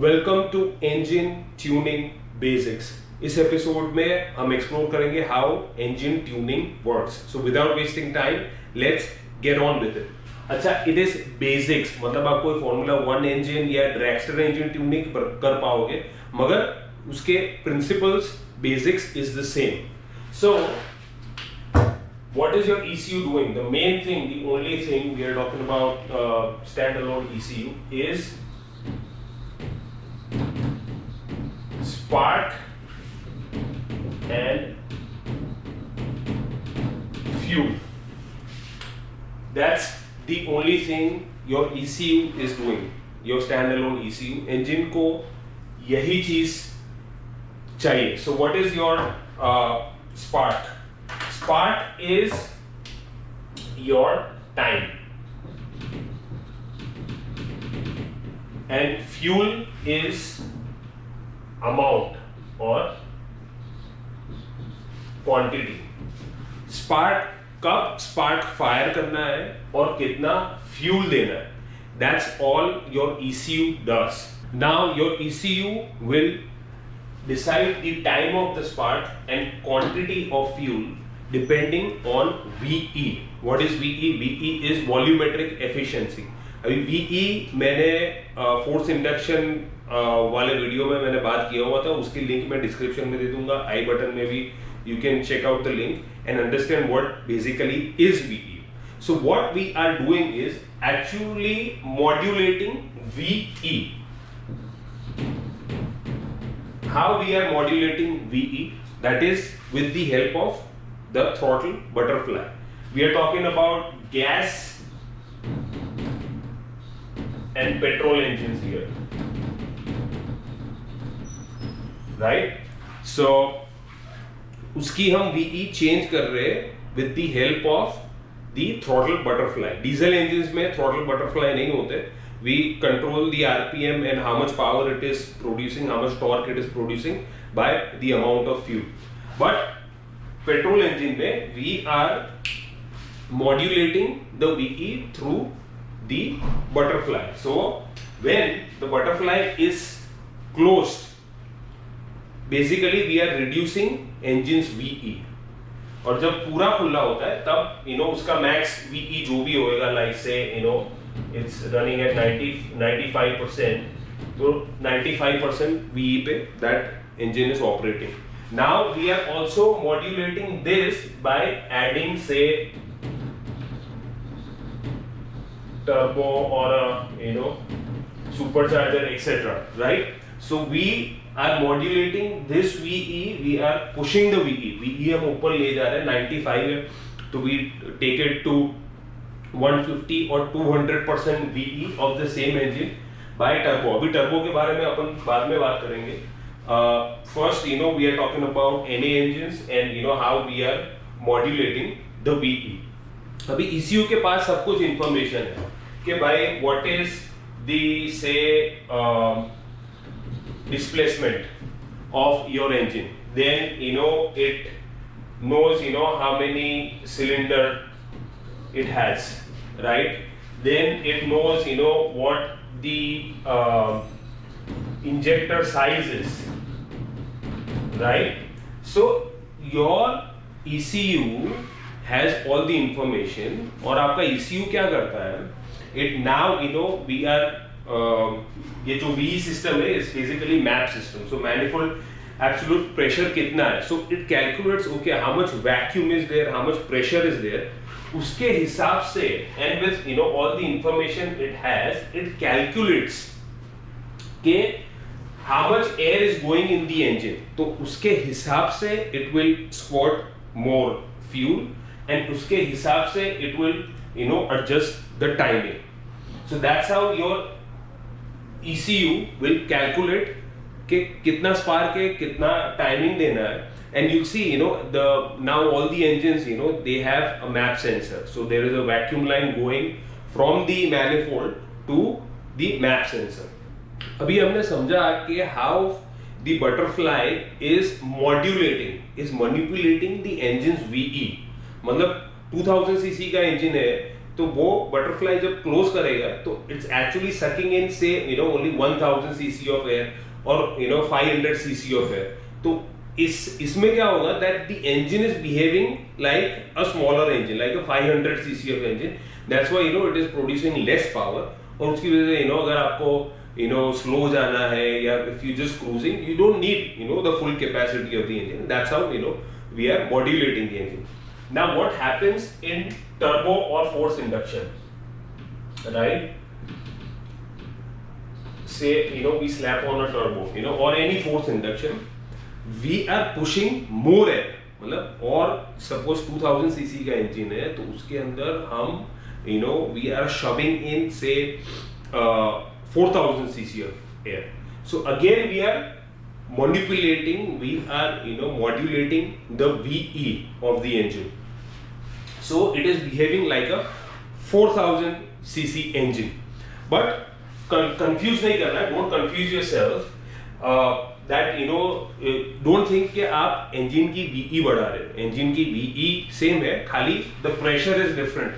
Welcome to engine tuning basics. इस episode में हम एक्सप्लोर करेंगे how engine tuning works. So without wasting time let's get on with it. अच्छा, it is basics, मतलब आप कोई फॉर्मूला 1 इंजन या ड्रैगस्टर इंजन ट्यूनिंग कर पाओगे, मगर उसके principles basics is the same. So what is your ECU doing? The main thing, the only thing we are talking about standalone ECU is spark and fuel. That's the only thing your ECU is doing. Your standalone ECU engine को यही चीज चाहिए. So what is your spark? Spark is your time and fuel is amount or quantity. Spark कब spark fire करना है और कितना fuel देना है, that's all your ECU does. Now your ECU will decide the time of the spark and quantity of fuel depending on VE. What is VE? VE is volumetric efficiency. अभी VE मैंने force induction वाले video में मैंने बात किया हुआ था, उसकी लिंक मैं डिस्क्रिप्शन में दे दूंगा, आई बटन में भी you can check out the link and understand what basically is VE. So what we are doing is actually modulating VE. How we are modulating VE? That is with the help of the throttle butterfly. We are talking about gas and petrol engines here, right? So उसकी हम VE change कर रहे हैं with the help of the throttle butterfly. Diesel engines में throttle butterfly नहीं होते. We control the RPM and how much power it is producing, how much torque it is producing by the amount of fuel. But petrol engine में we are modulating the VE through the butterfly. So when the butterfly is closed, basically we are reducing engine's VE. और जब पूरा खुला होता है तब उसका max VE जो भी होएगा, like say it's running at 95%, तो 95% VE पे that engine is operating. Now we are also modulating this by adding say turbo or a supercharger, etc. Right? So we are modulating this VE. We are pushing the VE. VE हम ऊपर ले जा रहे हैं, 95 है, तो we take it to 150 or 200% VE of the same engine by turbo. अभी turbo के बारे में अपन बाद में बात करेंगे. First, we are talking about NA engines and how we are modulating the VE. अभी ECU के पास सब कुछ information है कि भाई what is the say displacement of your engine. Then it knows how many cylinder it has, right? Then it knows what the injector size is, right? So your ECU has all the information. और आपका ECU क्या करता है? It now we are ये जो VE system है is basically map system. So manifold absolute pressure कितना है? So it calculates okay how much vacuum is there, how much pressure is there. उसके हिसाब से and with all the information it has, it calculates के how much air is going in the engine. तो उसके हिसाब से it will squirt more fuel and उसके हिसाब से it will adjust the timing. So that's how your ECU will calculate कि कितना spark है, कितना timing देना है. And you'll see now all the engines they have a map sensor. So there is a vacuum line going from the manifold to the map sensor. अभी हमने समझा कि how the butterfly is manipulating the engine's VE. मतलब 2000 cc का engine है, तो वो butterfly जब क्लोज करेगा तो इट्स एक्चुअली सकिंग इन से ओनली 1000 सीसी ऑफ एयर और 500 सीसी ऑफ एयर. तो इसमें क्या होगा that the engine is behaving like a smaller engine, like a 500 CC of engine. That's why it is producing less power. और उसकी वजह से अगर आपको स्लो जाना है या if you just cruising, you don't need the full capacity of the engine. That's how we are modulating the engine. Now what happens in turbo or force induction, right? Say we slap on a turbo or any force induction, we are pushing more air. मतलब और suppose 2000 cc का engine है तो उसके अंदर हम we are shoving in say 4000 cc of air. So again we are manipulating, we are modulating the VE of the engine. So it is behaving like a 4000 cc engine. But confuse नहीं करना, don't confuse yourself. That don't think कि आप engine की VE बढ़ा रहे हो. Engine की VE same है, खाली the pressure is different.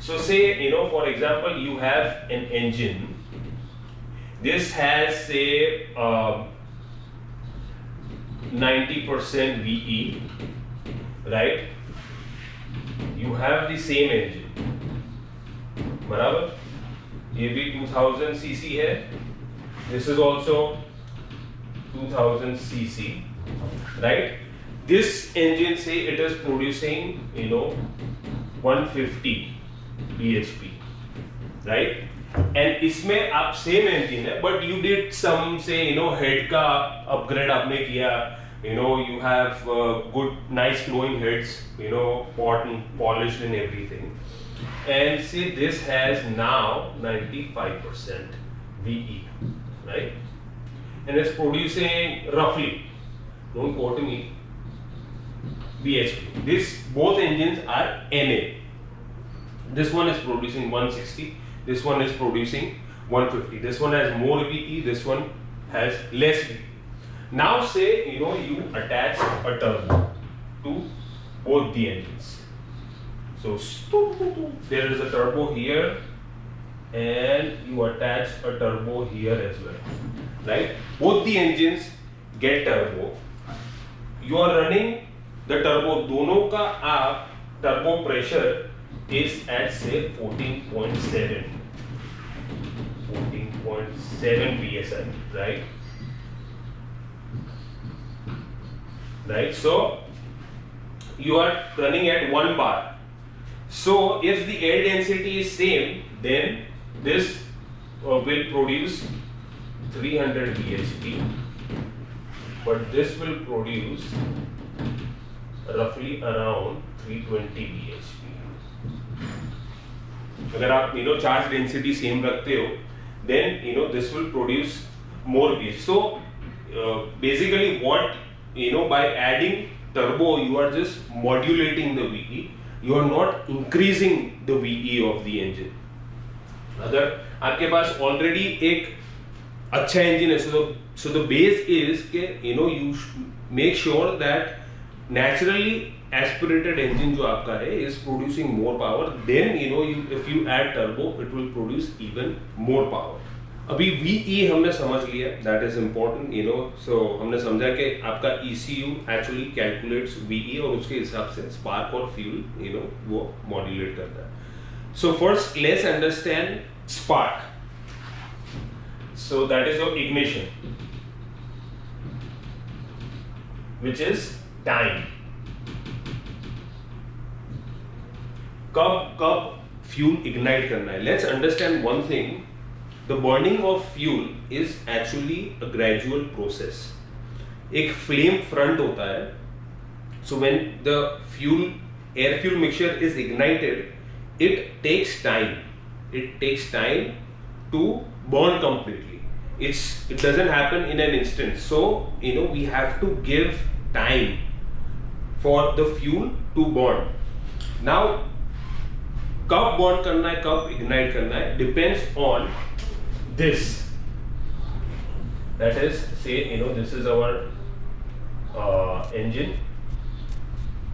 So say for example you have an engine. This has say 90% VE, right? You have the same engine, बराबर. ये भी 2000 cc है. This is also 2000 cc, right? This engine say it is producing 150 bhp, right? And इसमें आप same engine है, but you did some say head का upgrade आपने किया. You have good, nice flowing heads, polished and everything. And see, this has now 95% VE, right? And it's producing roughly, don't quote me, bhp. Both engines are NA. This one is producing 160. This one is producing 150. This one has more VE. This one has less VE. Now say you attach a turbo to both the engines. So there is a turbo here and you attach a turbo here as well, right? Both the engines get turbo. You are running the turbo, दोनों का आप turbo pressure is at say 14.7 psi, right? Right, so you are running at 1 bar. So if the air density is same, then this will produce 300 bhp, but this will produce roughly around 320 bhp. अगर आप charge density same रखते हो, then this will produce more bhp. So basically what by adding turbo you are just modulating the VE. You are not increasing the VE of the engine. अगर आपके पास already एक अच्छा engine है, so the base is कि you make sure that naturally aspirated engine जो आपका है is producing more power. Then if you add turbo it will produce even more power. अभी VE हमने समझ लिया, that is important, so हमने समझा कि आपका ECU actually calculates VE और उसके हिसाब से spark और fuel वो modulate करता है. So first let's understand spark. So that is your ignition, which is time. कब fuel ignite करना है? Let's understand one thing. The burning of fuel is actually a gradual process. एक flame front होता है. So when the air fuel mixture is ignited, it takes time. It takes time to burn completely. It doesn't happen in an instant. So we have to give time for the fuel to burn. Now कब burn करना है, कब ignite करना है, depends on this. That is, say this is our engine,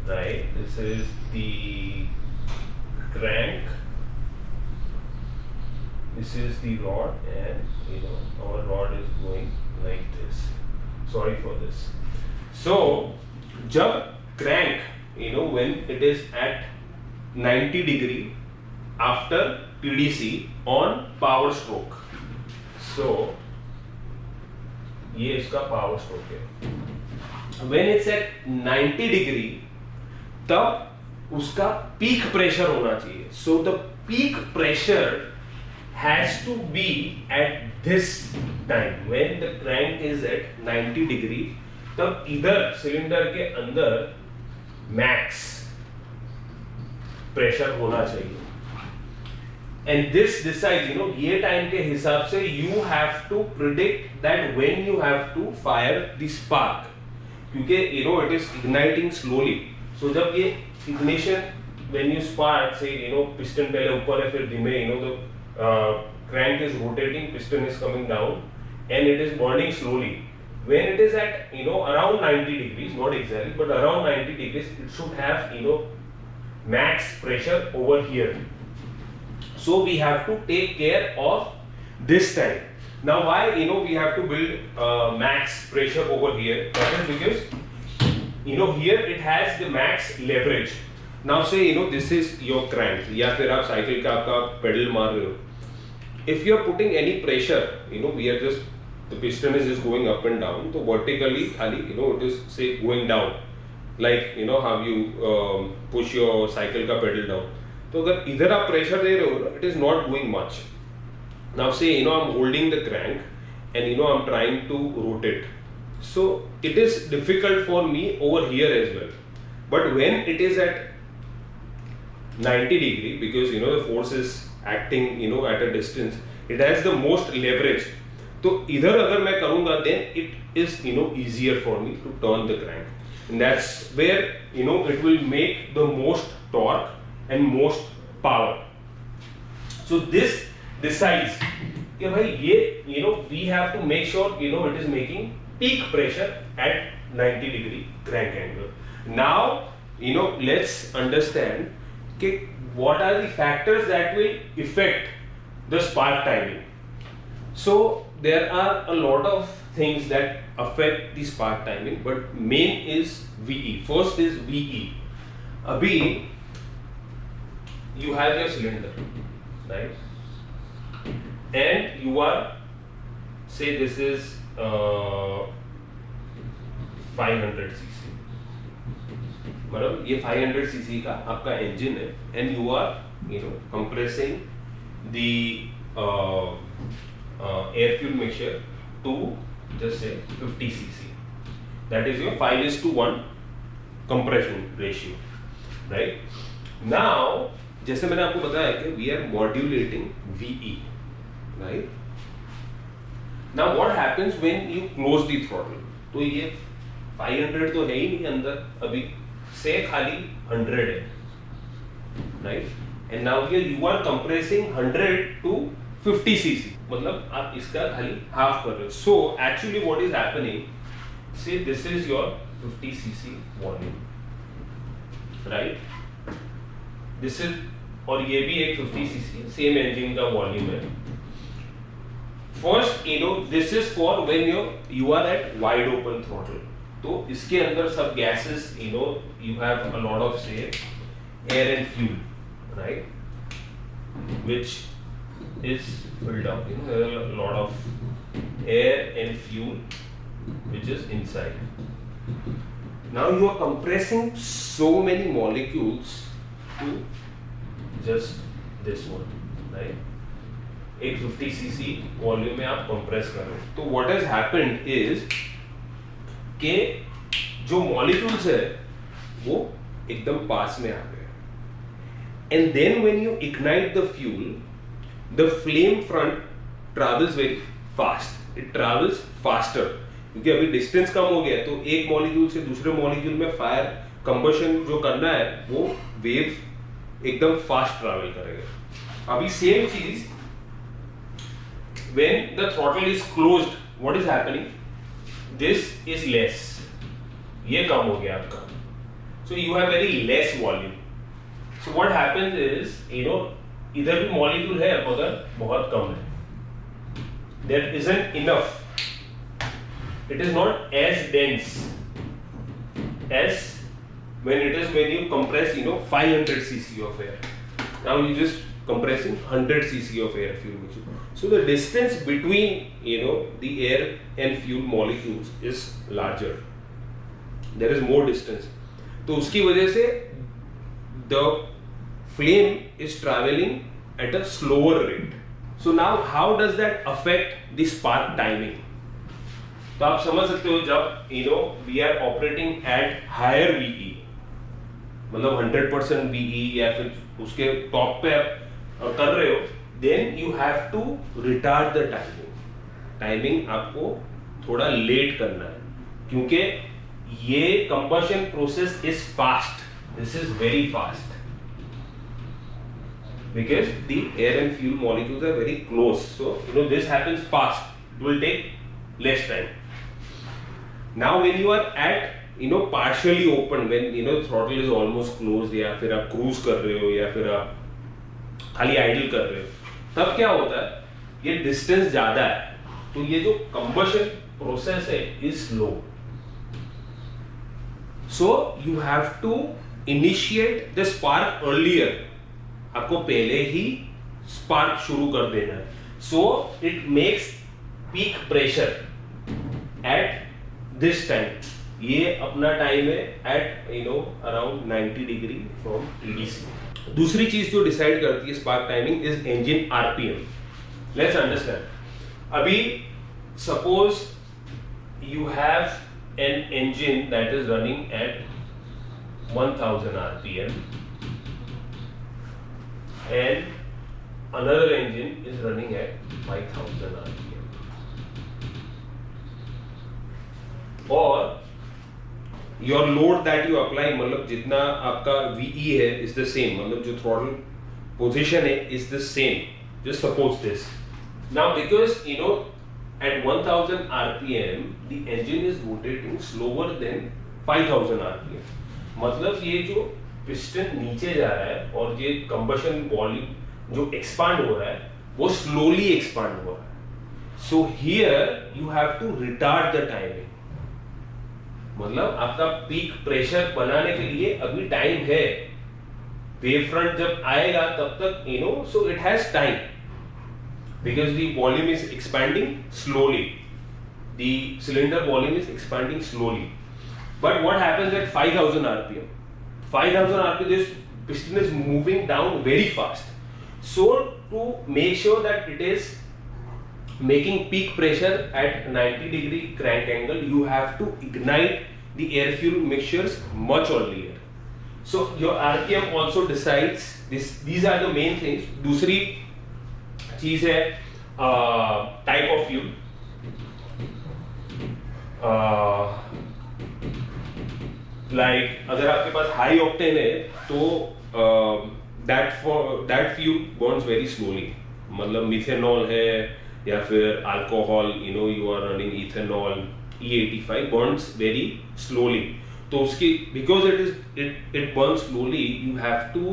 right? This is the crank this is the rod, and our rod is going like this. Sorry for this. So jab crank, when it is at 90 degree after PDC on power stroke, so ये इसका power stroke है. When it's at 90 degree, तब उसका peak pressure होना चाहिए. So the peak pressure has to be at this time. When the crank is at 90 degree, तब इधर cylinder के अंदर मैक्स प्रेशर होना चाहिए. And this decides, ये टाइम के हिसाब से you have to predict that when you have to fire the spark, क्योंकि it is igniting slowly. So जब ये ignition, when you spark, say piston पहले ऊपर है फिर धीमे, the crank is rotating, piston is coming down, and it is burning slowly. When it is at around 90 degrees, not exactly, but around 90 degrees, it should have max pressure over here. So we have to take care of this time. Now why we have to build max pressure over here? That is because here it has the max leverage. Now say this is your crank, या फिर आप cycle का आपका pedal मार रहे हो. If you are putting any pressure, we are just, the piston is just going up and down. So vertically खाली it is say going down, like how you push your cycle का pedal down. तो अगर इधर आप pressure दे रहे हो, it is not doing much. Now say I'm holding the crank and I'm trying to rotate, so it is difficult for me over here as well. But when it is at 90 degree, because the force is acting at a distance, it has the most leverage. तो इधर अगर मैं करूँगा, then it is easier for me to turn the crank, and that's where it will make the most torque and most power. So this decides कि भाई ये we have to make sure it is making peak pressure at 90 degree crank angle. Now let's understand कि what are the factors that will affect the spark timing. So there are a lot of things that affect the spark timing, but main is VE. First is VE. अभी you have your cylinder, right? And you are, say this is 500 cc. मतलब ये 500 cc का आपका engine है, and you are compressing the air fuel mixture to just say 50 cc. That is your 5:1 compression ratio, right? Now जैसे मैंने आपको बताया कि we are modulating VE, right? Now what happens when you close the throttle? तो ये 500 तो है ही नहीं अंदर अभी, से खाली 100 है, right? And now here you are compressing 100 to 50 cc, मतलब आप इसका खाली half कर रहे हो. So actually what is happening? Say this is your 50 cc volume, right? This is, और ये भी एक 50 cc सेम इंजन का वॉल्यूम है. First this is for when you are at wide open throttle. तो इसके अंदर सब gases you have a lot of say air and fuel, right, which is filled up. There are a lot of air and fuel which is inside. Now you are compressing so many molecules to just this one, right? एक 50 cc volume में आप compress कर रहे हो. तो what has happened is कि जो molecules है वो एकदम पास में आ गए, and then when you ignite the fuel, the flame front travels very fast. It travels faster क्योंकि अभी डिस्टेंस कम हो गया, तो एक मॉलिक्यूल से दूसरे मॉलिक्यूल में फायर कंबशन जो करना है वो वेव एकदम फास्ट ट्रैवल करेगा. अभी सेम चीज when the throttle is closed, what is happening? This is less, ये कम हो गया आपका, so you have very less volume. So what happens is इधर भी मॉलिक्यूल है मगर बहुत कम है. There isn't enough. It is not as dense as when you compress 500 cc of air. Now you just compressing 100 cc of air fuel mixture. So the distance between the air and fuel molecules is larger. There is more distance. तो उसकी वजह से the flame is traveling at a slower rate. So now how does that affect the spark timing? तो आप समझ सकते हो जब we are operating at higher VE, मतलब 100% VE या फिर उसके टॉप पे आप कर रहे हो, then you have to retard the timing. Timing आपको थोड़ा लेट करना है क्योंकि ये combustion process is fast. This is very fast because the air and fuel molecules are very close. So this happens fast. It will take less time. Now when you are at partially open, when throttle is almost closed या फिर आप cruise कर रहे हो या फिर आप खाली idle कर रहे हो, तब क्या होता है, ये distance ज़्यादा है तो ये जो combustion process है is slow. So you have to initiate the spark earlier. आपको पहले ही spark शुरू कर देना है. So it makes peak pressure at this time. ये अपना टाइम है at around 90 degree from TDC. दूसरी चीज जो डिसाइड करती है spark timing is engine RPM. Let's understand. अभी suppose you have an engine that is running at 1000 RPM and another engine is running at 5000 rpm, or your load that you apply, मतलब जितना आपका VE है is the same, मतलब जो throttle position है is the same. Just suppose this. Now because at 1000 rpm the engine is rotating slower than 5000 rpm, मतलब ये जो पिस्टन नीचे जा रहा है और ये कंबशन वॉल्यूम जो एक्सपांड हो रहा है वो स्लोली एक्सपांड हो रहा है. So here you have to retard the timing. मतलब आपका पीक प्रेशर बनाने के लिए अभी टाइम है. वेव फ्रंट जब आएगा तब तक so it has time because the volume is expanding slowly. The cylinder volume is expanding slowly. But what happens at 5000 rpm? 5000 rpm, this piston is moving down very fast. So to make sure that it is making peak pressure at 90 degree crank angle, you have to ignite the air fuel mixtures much earlier. So your RPM also decides this. These are the main things. दूसरी चीज है type of fuel. अगर आपके पास high octane है तो that fuel burns very slowly. मतलब methanol है या फिर alcohol, you are running ethanol, E85 burns very slowly. तो उसकी because it burns slowly, you have to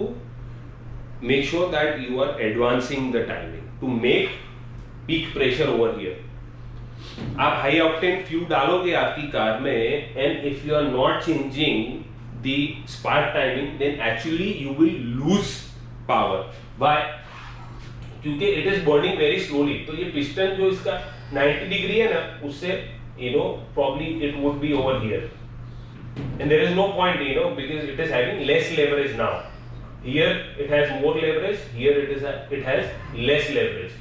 make sure that you are advancing the timing to make peak pressure over here. आप high octane fuel डालोगे आपकी car में and if you are not changing the spark timing then actually you will lose power. Why? क्योंकि it is burning very slowly. तो ये piston जो इसका 90 degree है ना, उससे probably it would be over here and there is no point because it is having less leverage now. Here it has more leverage, here it has less leverage.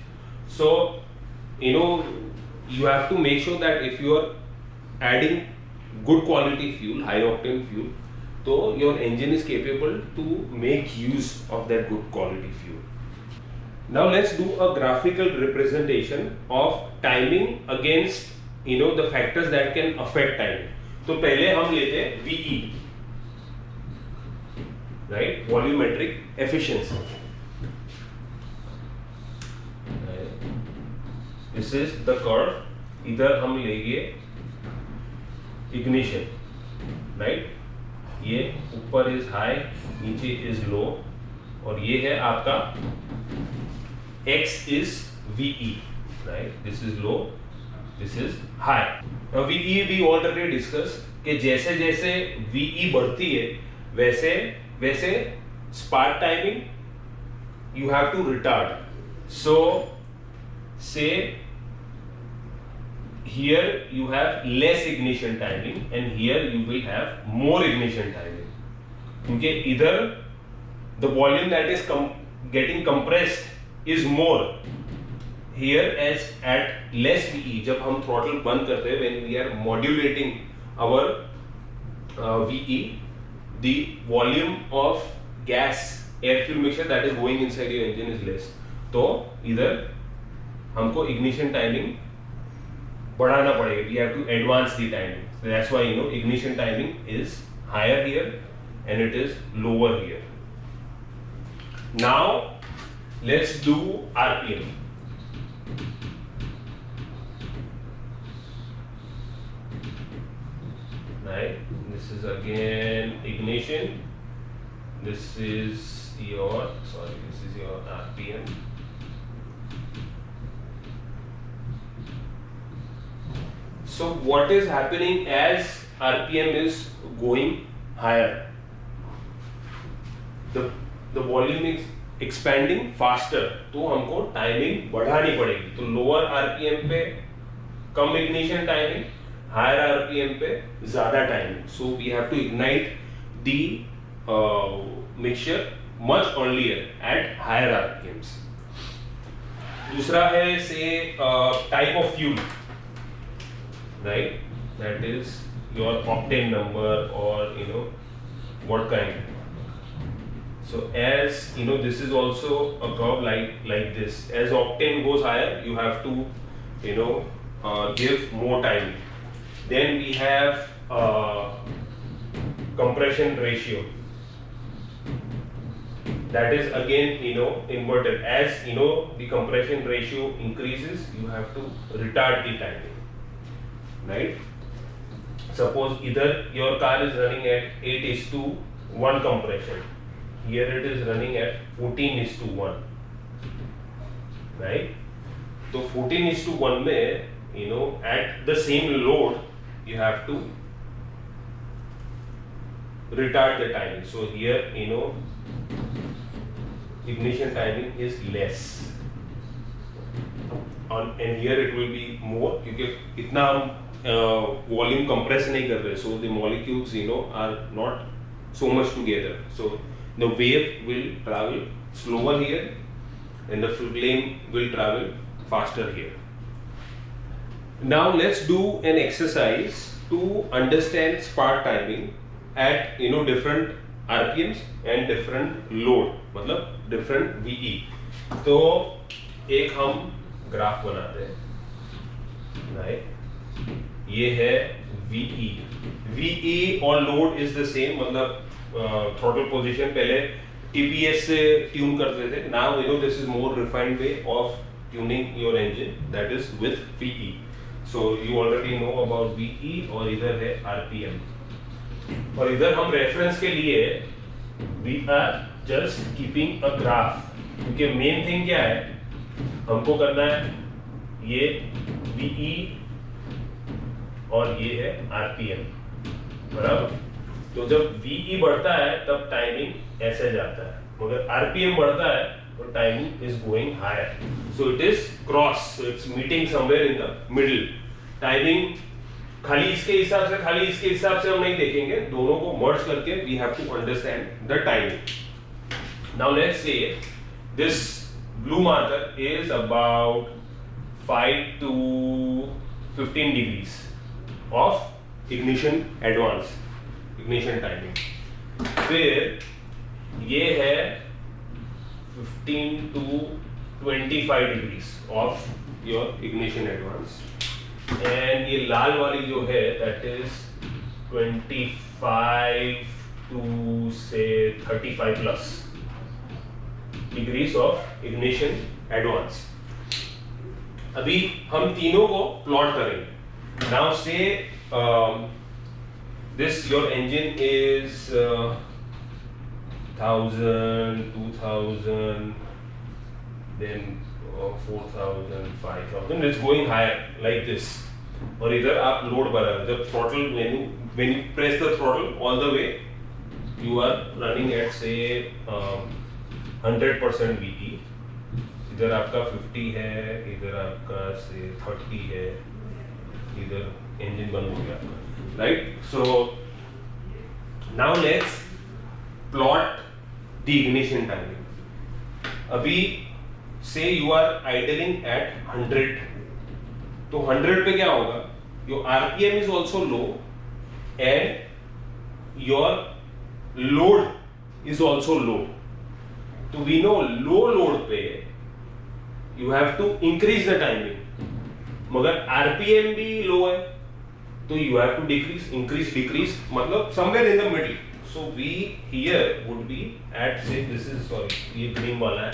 So you have to make sure that if you are adding good quality fuel, high octane fuel, so your engine is capable to make use of that good quality fuel. Now let's do a graphical representation of timing against the factors that can affect timing. तो पहले हम लेते हैं VE, right? Volumetric efficiency. This is the curve. इधर हम लेंगे ignition, right? ये ऊपर is high, नीचे is low, और ये है आपका x is VE, right? This is low, this is high. Now VE we already discussed कि जैसे जैसे VE बढ़ती है वैसे वैसे spark timing you have to retard. So say here you have less ignition timing and here you will have more ignition timing, क्योंकि इधर the volume that is getting compressed is more. Here as at less VE, जब हम throttle बंद करते हैं, when we are modulating our VE, the volume of gas air fuel mixture that is going inside your engine is less. तो इधर हमको ignition timing बढ़ाना पड़ेगा. We have to advance the timing. So that's why ignition timing is higher here and it is lower here. Now let's do RPM. Right, this is again ignition, this is your RPM. So what is happening as RPM is going higher? The volume is expanding faster, तो हमको timing बढ़ानी पड़ेगी. तो lower RPM पे कम ignition timing, higher RPM पे ज्यादा timing. So we have to ignite the mixture much earlier at higher RPMs. दूसरा है से type of fuel, right? That is your octane number or what kind. So as this is also a curve like this. As octane goes higher, you have to give more time. Then we have compression ratio. That is again inverted. As the compression ratio increases, you have to retard the timing, right? Suppose either your car is running at 8:1 compression. Here it is running at 14:1, right? So 14:1 में at the same load you have to retard the timing. So here ignition timing is less, and here it will be more क्योंकि इतना हम volume compress नहीं कर रहे. So the molecules are not so much together. So the wave will travel slower here and the flame will travel faster here. Now let's do an exercise to understand spark timing at different RPMs and different load, मतलब different VE. तो एक हम graph बनाते हैं, right? ये है VE और load is the same, मतलब थ्रॉटल पोजीशन पहले टीपीएस से ट्यून करते थे. Now this is more refined way of tuning your engine, that is with VE. So you already know about VE. और इधर है RPM. और इधर हम रेफरेंस के लिए we are just keeping a graph, क्योंकि मेन थिंग क्या है हमको करना है, ये VE और ये है RPM, बराबर. तो जब VE बढ़ता है तब टाइमिंग ऐसे जाता है, मगर RPM बढ़ता है तो timing is going higher. So it is cross, so it's meeting somewhere in the middle. Timing खाली इसके हिसाब से हम नहीं देखेंगे, दोनों को मर्ज करके we have to understand the timing. Now let's say this blue marker is about 5 to 15 degrees of ignition advance, ignition timing. फिर ये है 15 to 25 degrees of your ignition advance, and ये लाल वाली जो है that is 25 to say 35 plus degrees of ignition advance. अभी हम तीनों को प्लॉट करेंगे. Now say this your engine is 1000, 2000, then 4000, 5000. It's going higher like this. और इधर आप लोड बढ़ा रहे, जब throttle when you press the throttle all the way, you are running at say 100% VE. इधर आपका 50 है, इधर आपका से 30 है, इधर इंजन बंद हो गया, right? So now let's plot the ignition timing. अभी say you are idling at 100, तो 100 पे क्या होगा? Your RPM is also low and your load is also low. तो we know low load पे you have to increase the timing. मगर RPM भी low है, तो you have to decrease, मतलब somewhere in the middle. So we here would be at say this is sorry ये green वाला है,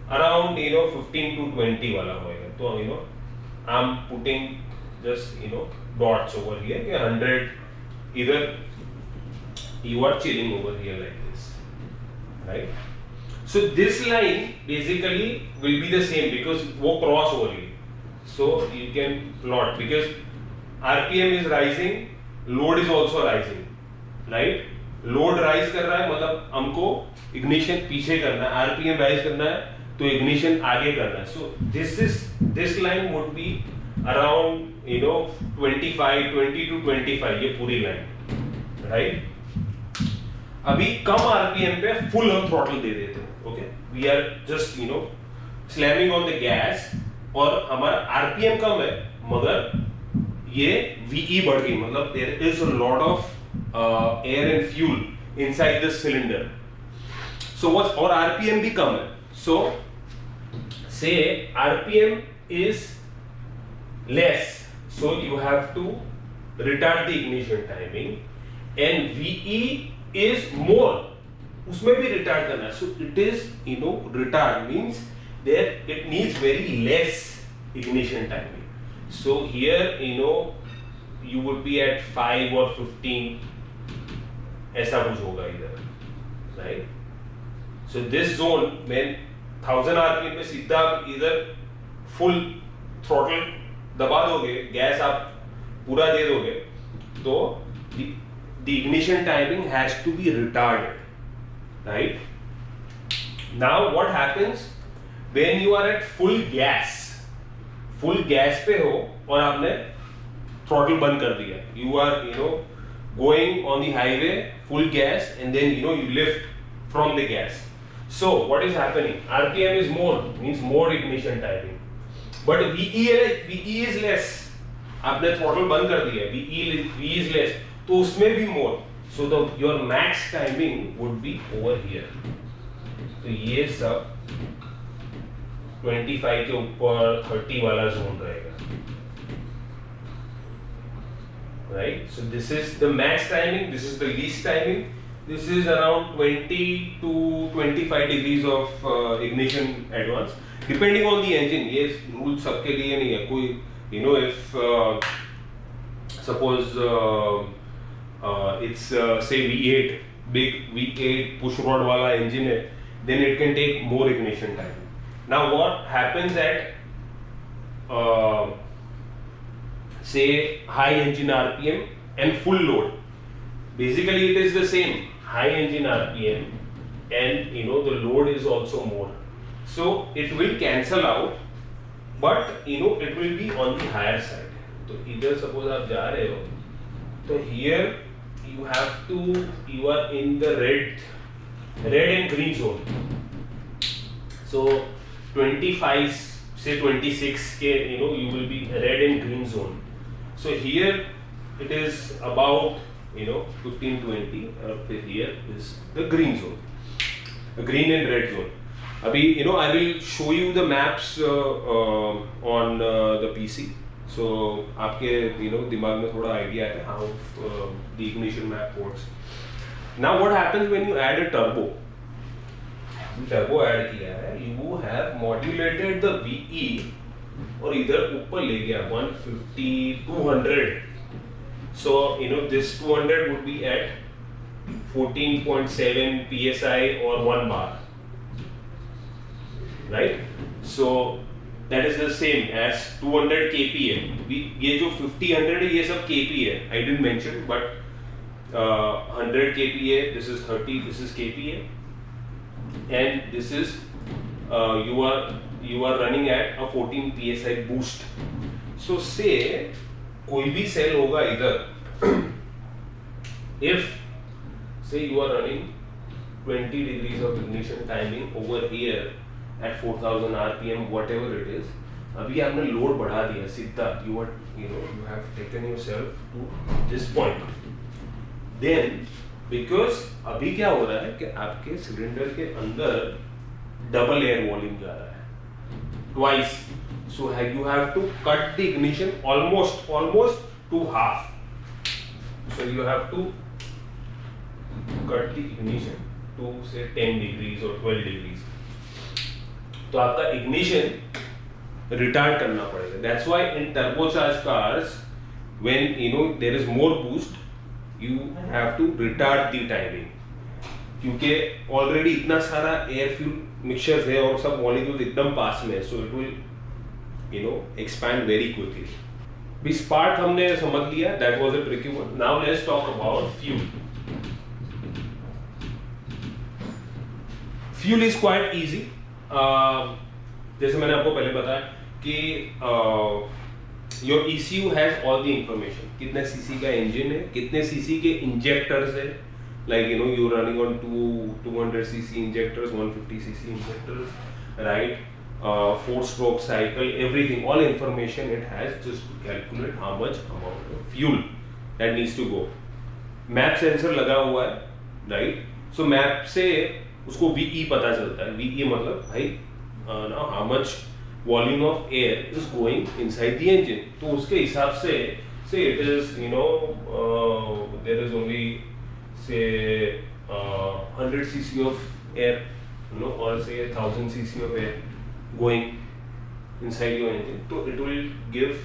around 15 to 20 वाला होएगा. तो I'm putting just dots over here. 100 either you are chilling over here like this, right? So this line basically will be the same because वो cross over here. So you can plot because RPM is rising, load is also rising, right? Load rise कर रहा है मतलब हमको ignition पीछे करना है, RPM rise करना है तो इग्निशन आगे करना है. So this line would be around 20 to 25 ये पूरी लाइन, राइट? अभी कम आरपीएम पे फुल हम थ्रॉटल दे देते हैं. Okay, we are just slamming on the gas और हमारा आरपीएम कम है मगर ये वीई बढ़ गई, मतलब there is a lot of air and fuel inside this cylinder. So what's और RPM भी कम है. So say RPM is less, so you have to retard the ignition timing, and VE is more, उसमें भी retard करना है. So it is retard means there it needs very less ignition timing. So here you would be at 5 or 15, ऐसा कुछ होगा इधर, right? So this zone में 1000 RPM पे सीधा इधर फुल थ्रॉटल दबा दोगे, गैस आप पूरा दे दोगे, तो the ignition timing has to be retarded, right? Now what happens when you are at full gas पे हो और आपने throttle बंद कर दिया, you are going on the highway full gas and then you lift from the gas. So what is happening? RPM is more, means more ignition timing, but VE is less. आपने throttle बंद कर दिया, VE is less, तो उसमें भी more. So your max timing would be over here. तो ये सब 25 के ऊपर 30 वाला जोन रहेगा. Right, so this is the max timing, this is the least timing, this is around 20 to 25 degrees of ignition advance depending on the engine. ये rule सबके लिए नहीं है. कोई if suppose it's say V8 big V8 push rod वाला engine है, then it can take more ignition time. Now what happens at say high engine RPM and full load, basically it is the same, high engine RPM and the load is also more, so it will cancel out, but it will be on the higher side. तो इधर suppose आप जा रहे हो, तो here you are in the red and green zone. So 25 say 26 के you will be red and green zone. So here it is about 15-20, और here is the green zone, the green and red zone. अभी I will show you the maps on the PC, so आपके दिमाग में थोड़ा idea है how the ignition map works. Now what happens when you add a turbo? Add किया है, you have modulated the VE और इधर ऊपर ले गया 150 200. So this 200 would be at 14.7 psi or 1 bar, right? So that is the same as 200 kPa. ये जो 50 100 है ये सब kPa है, I didn't mention, but 100 kPa, this is 30, this is kPa, and this is you are running at a 14 psi boost. So say कोई भी cell होगा इधर, if say you are running 20 degrees of ignition timing over here at 4000 rpm, whatever it is, अभी आपने load बढ़ा दिया सीधा, you have taken yourself to this point, then because अभी क्या हो रहा है कि आपके सिलेंडर के अंदर डबल एयर वॉल्यूम जा रहा है, twice, so you have to cut the ignition almost to half, so you have to cut the ignition to say 10 degrees or 12 degrees, तो आपका ignition रिटार्ड करना पड़ेगा. That's why in turbocharged cars, when there is more boost, you have to retard the timing, क्योंकि already इतना सारा air fuel mixtures है और सब मॉलिक्यूल्स एकदम पास में है, so it will expand very quickly. इस पार्ट हमने समझ लिया, that was a tricky one. Now let's talk about fuel. Fuel is quite easy. जैसे मैंने आपको पहले बताया कि your ECU has all the information. कितने सीसी का इंजन है, कितने सीसी के इंजेक्टर्स है, like you're running on 200 cc injectors, 150 cc injectors, right? 4-stroke cycle, everything, all information it has, just to calculate how much amount of fuel that needs to go. Map sensor लगा हुआ है, right? So map से उसको VE पता चलता है. VE मतलब भाई now how much volume of air is going inside the engine. तो उसके हिसाब से say it is there is only say 100 cc of air, or say 1000 cc of air going inside your engine, so it will give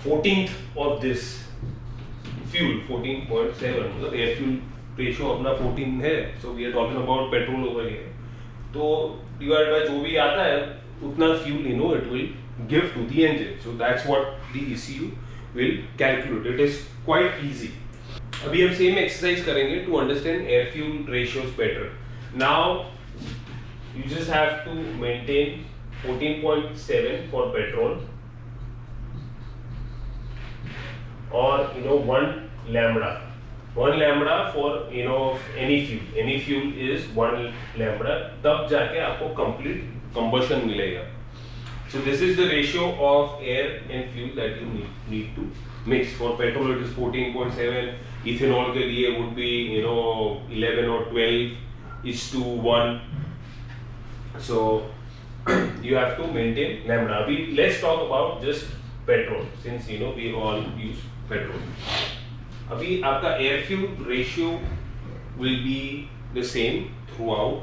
14th of this fuel, 14.7, मतलब air fuel ratio अपना 14 है, so we are talking about petrol over here, तो divided by जो भी आता है उतना fuel it will give to the engine, so that's what the ECU will calculate. It is quite easy. अभी हम सेम एक्सरसाइज करेंगे to understand air fuel ratios better. Now you just have to maintain 14.7 for petrol, or 1 lambda for any fuel is 1 lambda, तब जाके आपको complete combustion मिलेगा. So this is the ratio of air and fuel that you need to mix. For petrol it is 14.7, ethanol के लिए would be 11 or 12:1. So you have to maintain lambda. Let's talk about just petrol, since we all use petrol. अभी आपका air fuel ratio will be the same throughout.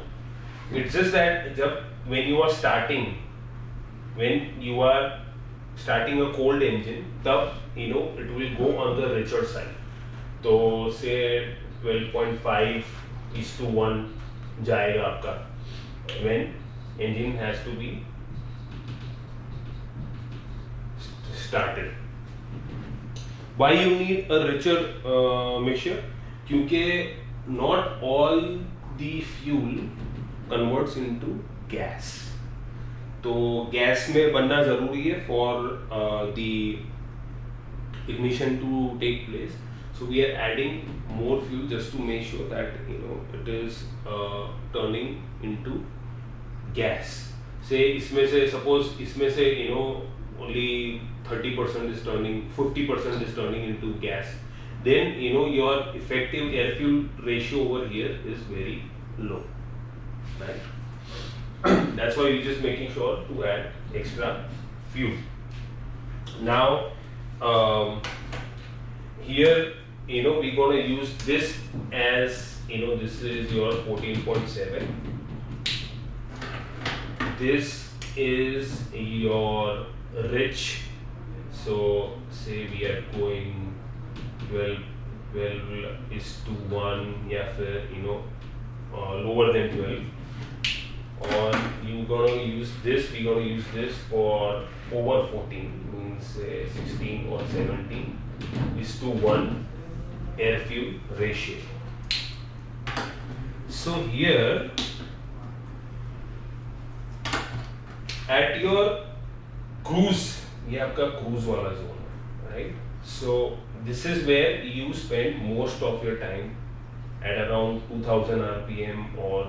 It's just that when you are starting a cold engine, तब it will go on the richer side. तो say 12.5:1 जाएगा आपका when engine has to be started. Why you need a richer mixture? क्योंकि not all the fuel converts into gas. तो gas में बनना जरूरी है for the ignition to take place. So we are adding more fuel just to make sure that it is turning into gas. Say इसमें से suppose इसमें से only 30% is turning, 50% is turning into gas. Then your effective air fuel ratio over here is very low, right? That's why you're just making sure to add extra fuel. Now here we're going to use this as this is your 14.7, this is your rich, so say we are going 12 12 is to 1 या फिर lower than 12, or we're gonna use this for over 14, means 16 or 17 is to 1 air fuel ratio. So here at your cruise, ये आपका cruise वाला zone है, right? So this is where you spend most of your time at around 2000 rpm or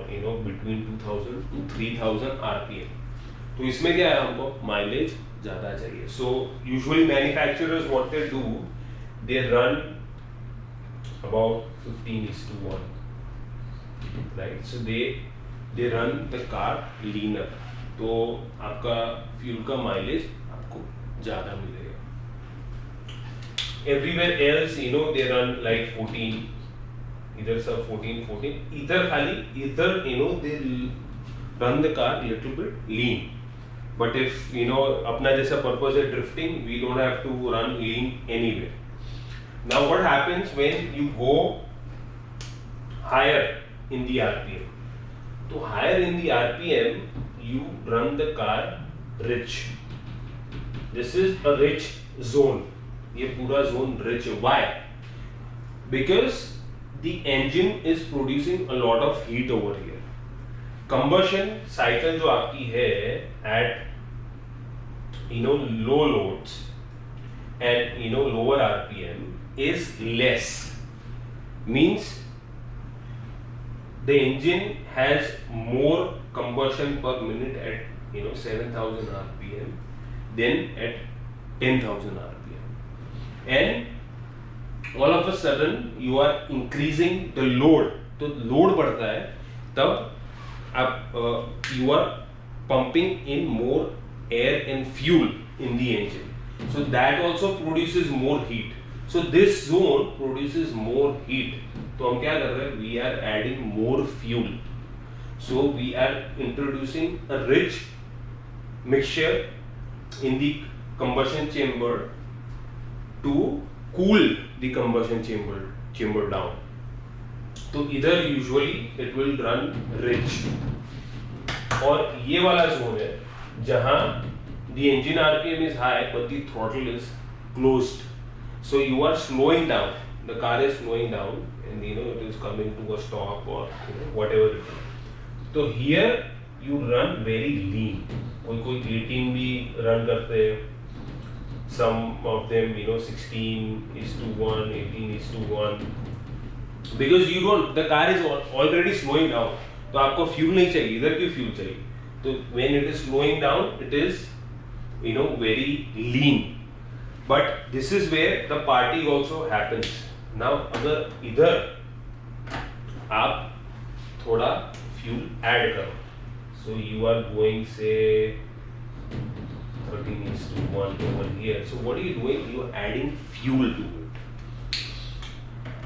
between 2000 to 3000 rpm. तो इसमें क्या है, हमको mileage ज़्यादा चाहिए. So usually manufacturers what they do, they run about 15:1, right? So they run the car leaner. तो आपका fuel का माइलेज आपको ज़्यादा मिलेगा. Everywhere else they run like 14, either सब 14, इधर खाली they run the car little bit lean. But if अपना जैसा purpose है drifting, we don't have to run lean anywhere. Now what happens when you go higher in the RPM? तो higher in the RPM you run the car rich. This is a rich zone. ये पूरा zone rich है. Why? Because the engine is producing a lot of heat over here. Combustion cycle जो आपकी है at low loads and lower RPM is less. Means the engine has more combustion per minute at 7000 rpm than at 10,000 rpm, and all of a sudden you are increasing the load. तो load बढ़ता है तब आप you are pumping in more air and fuel in the engine, so that also produces more heat. So this zone produces more heat. तो हम क्या कर रहे हैं, we are adding more fuel. So we are introducing a rich mixture in the combustion chamber to cool the combustion chamber down. तो इधर usually it will run rich. और ये वाला zone है जहाँ the engine RPM is high but the throttle is closed. So you are slowing down. The car is slowing down and it is coming to a stop or whatever it is. So here you run very lean. कोई 18 भी run करते हैं. Some of them 16:1, 18:1. Because the car is already slowing down. तो आपको fuel नहीं चाहिए, इधर क्यों fuel चाहिए? तो when it is slowing down, it is very lean. But this is where the party also happens. Now अगर इधर आप थोड़ा fuel add करो, so you are going say 13:1 over here. So what are you doing? You are adding fuel to it.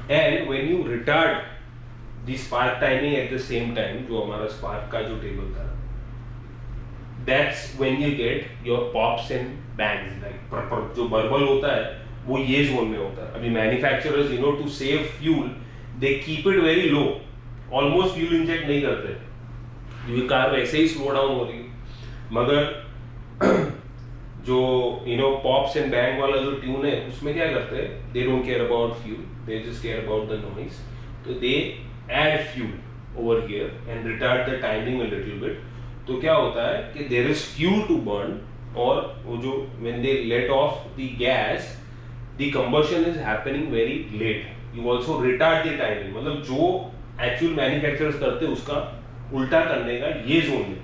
And when you retard the spark timing at the same time, जो हमारा spark का जो table था, that's when you get your pops and bangs. Like जो verbal होता है वो ये जोन में होता है. अभी manufacturers to save fuel they keep it very low, almost fuel inject नहीं करते. ये कार वैसे ही स्लो डाउन हो रही है. मगर जो पॉप्स एंड बैंग वाला जो ट्यून है उसमें क्या करते हैं, they don't care about fuel, they just care about the noise. तो they add fuel over here and retard the timing a little bit. तो क्या होता है कि there is fuel to burn, और वो जो when they let off the gas, the combustion is happening very late. You also retard the timing. मतलब जो actual manufacturers करते हैं उसका उल्टा करने का ये zone है.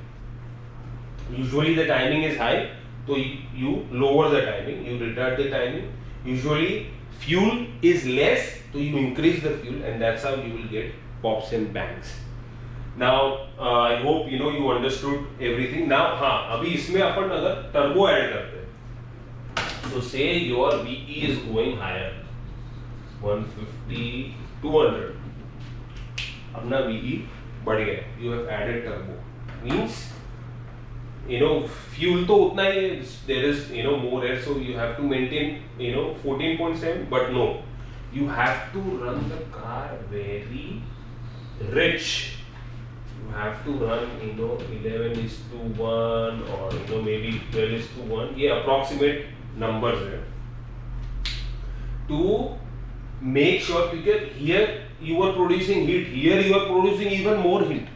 Usually the timing is high, तो you lower the timing, you retard the timing. Usually fuel is less, so you increase the fuel, and that's how you will get pops and bangs. Now I hope you understood everything. Now हाँ, अभी इसमें अपन अगर turbo add करते हैं, so say your VE is going higher, 150, 200. अपना VE बढ़ गया, you have added turbo, means fuel तो उतना ही है, there is more air, so you have to maintain 14.7, but no, you have to run the car very rich. You have to run 11:1 or maybe 12:1. ये approximate numbers है to make sure, because here you are producing heat, here you are producing even more heat.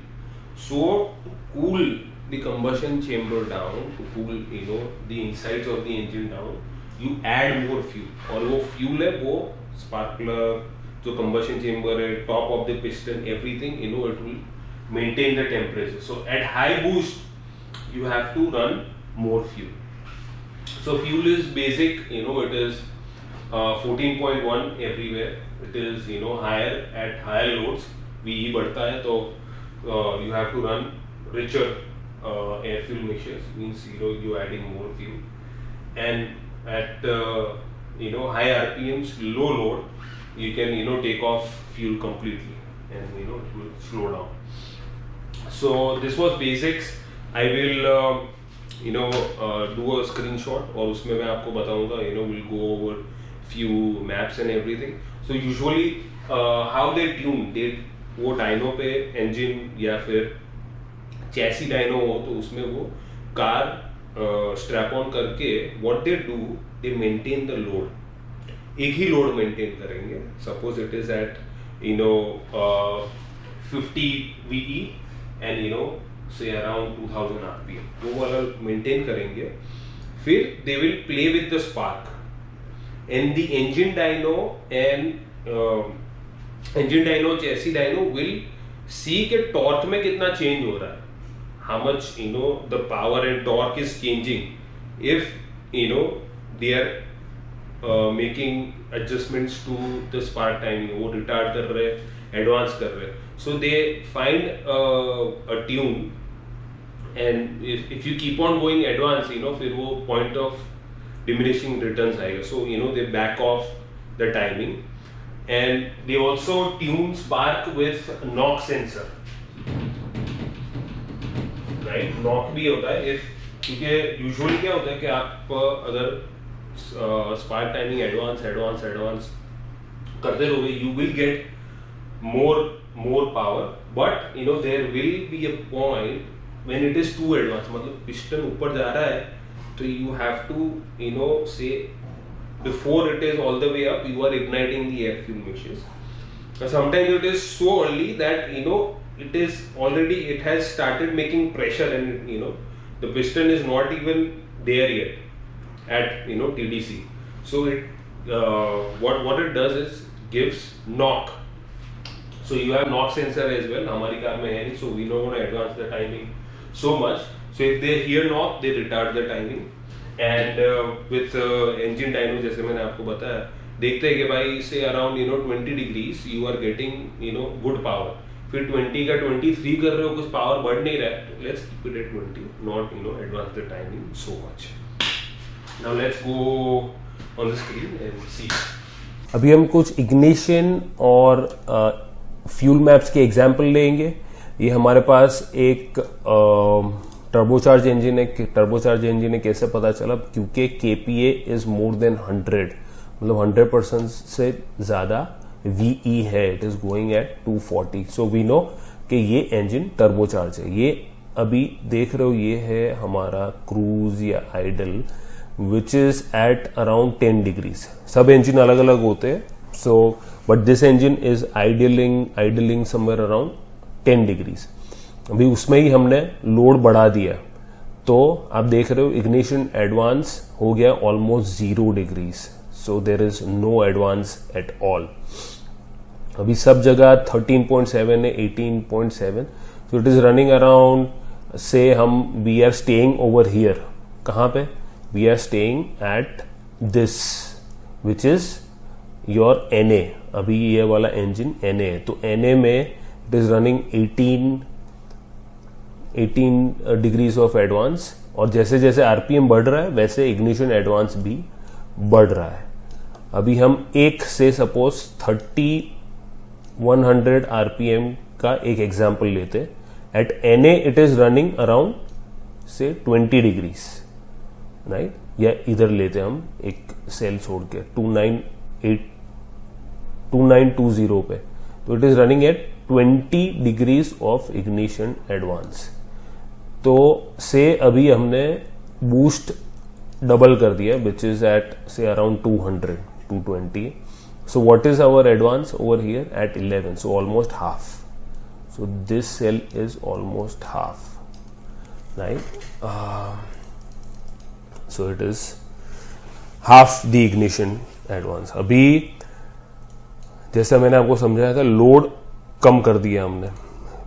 So to cool the combustion chamber down, to cool the insides of the engine down, you add more fuel. और वो fuel है वो spark plug, जो combustion chamber है, top of the piston, everything it will maintain the temperature. So at high boost you have to run more fuel. So fuel is basic, it is 14.1 everywhere. It is higher at higher loads, VE बढ़ता है तो you have to run richer air fuel mixtures, means you adding more fuel. And at high RPMs, low load, you can take off fuel completely and it will slow down. So this was basics. I will do a screenshot और उसमें मैं आपको बताऊंगा, we'll go over few maps and everything. So usually how they tune, वो dino पे engine या फिर chassis dino हो तो उसमें वो कार स्ट्रैप ऑन करके what they do, they maintain the load. एक ही लोड मेंटेन करेंगे. Suppose it is at 50 VE and say around 2000 RPM, वो वाला मेंटेन करेंगे. फिर they will play with the spark and the engine dyno and engine dyno chassis dyno will see के torque में कितना चेंज हो रहा है, how much the power and torque is changing if they are making adjustments to the spark timing. वो retard कर रहे, advance कर रहे. So they find a tune and if you keep on going advance, फिर वो point of diminishing returns आएगा. So they back off the timing and they also tune spark with knock sensor. Right? Knock भी होता है क्योंकि usually क्या होता है कि आप अगर spark timing advance करते रहोगे, you will get more power, but there will be a point when it is too advanced, मतलब piston ऊपर जा रहा है तो you have to say before it is all the way up you are igniting the air fuel mixtures. Sometimes it is so early that it has started making pressure and the piston is not even there yet at TDC. So what it does is gives knock. So you have knock sensor as well. हमारी car में है नहीं, so we don't want to advance the timing so much. So if they hear knock, they retard the timing. And with engine dyno, जैसे मैंने आपको बताया, देखते हैं कि भाई से around 20 degrees you are getting good power. फिर 20 का 23 कर रहे हो, कुछ पावर बढ़ नहीं रहा है, तो let's keep it at 20, not advance the timing so much. Now let's go on the screen and see. अभी हम कुछ इग्निशन और फ्यूल मैप्स के एग्जाम्पल लेंगे. ये हमारे पास एक टर्बोचार्ज इंजन है. टर्बोचार्ज इंजन है कैसे पता चला? क्योंकि KPA इज मोर देन 100, मतलब 100% से ज्यादा VE है. It is going at 240. So we know कि ये इंजन टर्बोचार्ज है. ये अभी देख रहे हो, ये है हमारा क्रूज या idol which is at around 10 degrees. सब engine अलग अलग होते हैं. So but this engine is idling somewhere around 10 degrees. अभी उसमें ही हमने लोड बढ़ा दिया तो आप देख रहे हो इग्निशन एडवांस हो गया almost 0 degrees. So there is no advance at all. अभी सब जगह 13.7 है, 18.7. So it is running around, say हम we are staying over here. कहाँ पे? We are staying at this, which is your NA. अभी ये वाला engine NA है, तो NA में it is running 18 degrees of advance. और जैसे जैसे RPM बढ़ रहा है वैसे ignition advance भी बढ़ रहा है. अभी हम एक से सपोज 3100 RPM का एक एग्जाम्पल लेते. At NA it is running around say 20 degrees. Right, या इधर लेते हम एक सेल छोड़ के 298 2920 पे, तो it is running at 20 degrees of ignition advance. तो से अभी हमने बूस्ट डबल कर दिया विच इज एट से around 220। So what is our advance over here at 11, so almost half. So this cell is almost half, right? So it is half the ignition advance. अभी जैसा मैंने आपको समझाया था, load कम कर दिया हमने,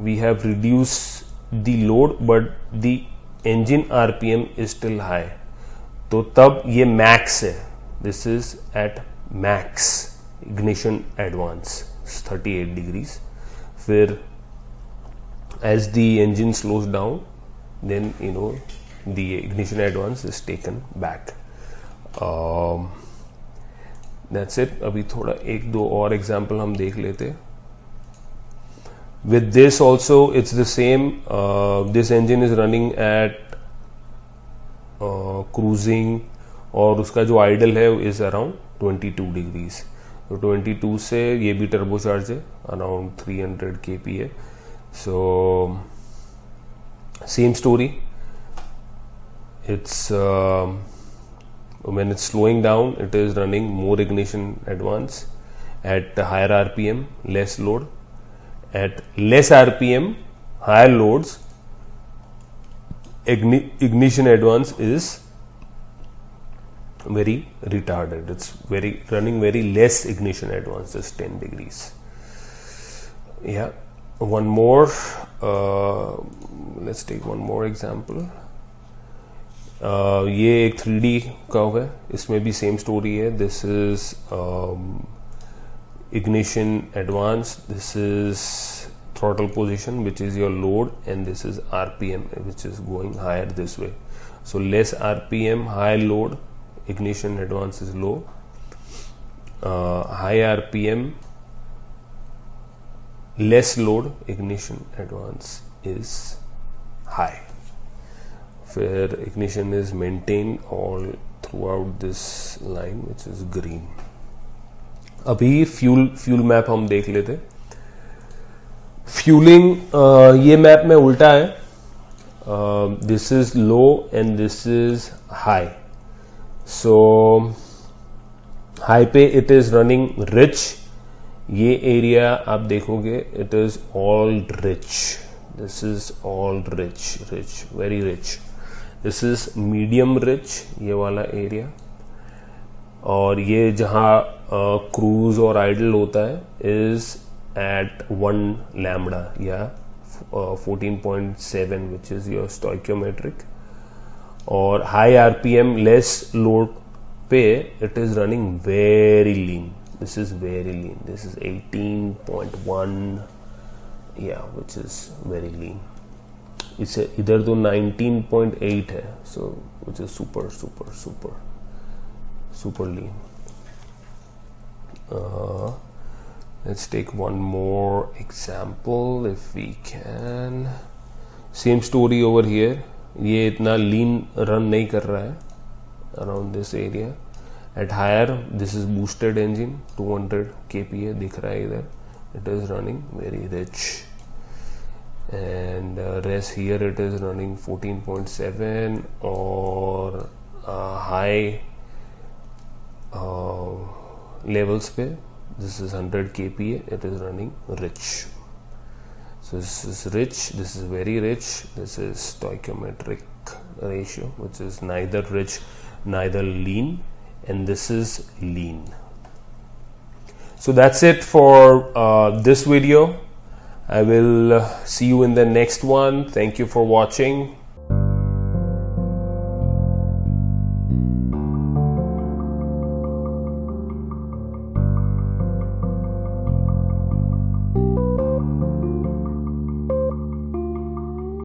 we have reduce the load but the engine RPM is still high, तो तब ये मैक्स है, this is at max ignition advance 38 degrees. फिर as the engine slows down then you know the ignition advance is taken back. That's it. अभी थोड़ा एक दो और एग्जाम्पल हम देख लेते। With this also it's the same, this engine is running at cruising और उसका जो idle है is around 22 degrees, तो 22 से ये भी turbocharge है around 300 kp है। So same story, it's when it's slowing down it is running more ignition advance at higher RPM, less load. At less RPM, higher loads, ignition advance is very retarded. It's running very less ignition advance, just 10 degrees. Yeah, one more. Let's take one more example. ये एक 3D curve है, इसमें भी same story है। This is ignition advance, this is throttle position which is your load, and this is RPM which is going higher this way. So less RPM, high load, ignition advance is low. High RPM, less load, ignition advance is high. Where ignition is maintained all throughout this line which is green. अभी fuel map हम देख लेते। Fuelling ये map में उल्टा है, this is low and this is high. So high पे it is running rich, ये एरिया आप देखोगे it is all rich, this is all rich, very rich. This is medium rich, ये वाला एरिया, और ये जहां क्रूज और आइडल होता है इज एट 1 लैम्बडा या 14.7 विच इज योर स्टोइकियोमेट्रिक। और हाई आरपीएम लेस लोड पे it is running very lean, this is very lean, this is 18.1 या विच इज वेरी लीन। इसे इधर तो 19.8 है, so which is super super super super lean. Let's take one more example if we can. Same story over here. ये इतना lean run नहीं कर रहा है around this area. At higher, this is boosted engine, 200 kPa दिख रहा है इधर. It is running very rich. And rest here it is running 14.7 or high levels पे, this is 100 kPa, it is running rich. So this is rich, this is very rich, this is stoichiometric ratio which is neither rich neither lean, and this is lean. So that's it for this video. I will see you in the next one. Thank you for watching.